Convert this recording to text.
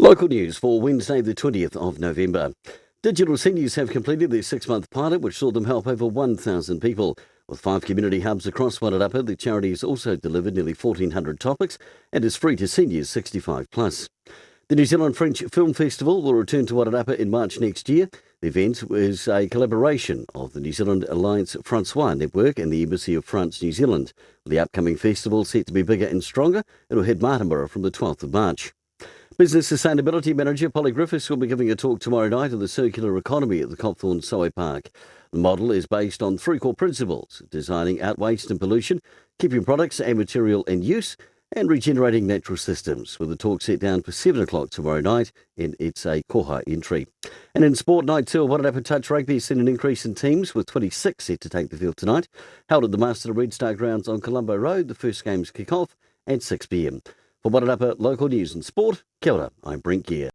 Local news for Wednesday the 20th of November. Digital seniors have completed their 6-month pilot, which saw them help over 1,000 people. With 5 community hubs across Wairarapa, the charity has also delivered nearly 1,400 topics and is free to seniors 65 plus. The New Zealand French Film Festival will return to Wairarapa in March next year. The event is a collaboration of the New Zealand Alliance Francois Network and the Embassy of France, New Zealand. With the upcoming festival set to be bigger and stronger, it will hit Martinborough from the 12th of March. Business Sustainability Manager Polly Griffiths will be giving a talk tomorrow night on the circular economy at the Copthorne Soe Park. The model is based on 3 core principles: designing out waste and pollution, keeping products and material in use, and regenerating natural systems, with the talk set down for 7 o'clock tomorrow night, and it's a koha entry. And in sport, Night 2 of Wairarapa Touch Rugby has seen an increase in teams, with 26 set to take the field tonight. Held at the Master Red Star grounds on Colombo Road, the first games kick off at 6 p.m. For Wairarapa Local News and Sport, kia ora, I'm Brent Gare.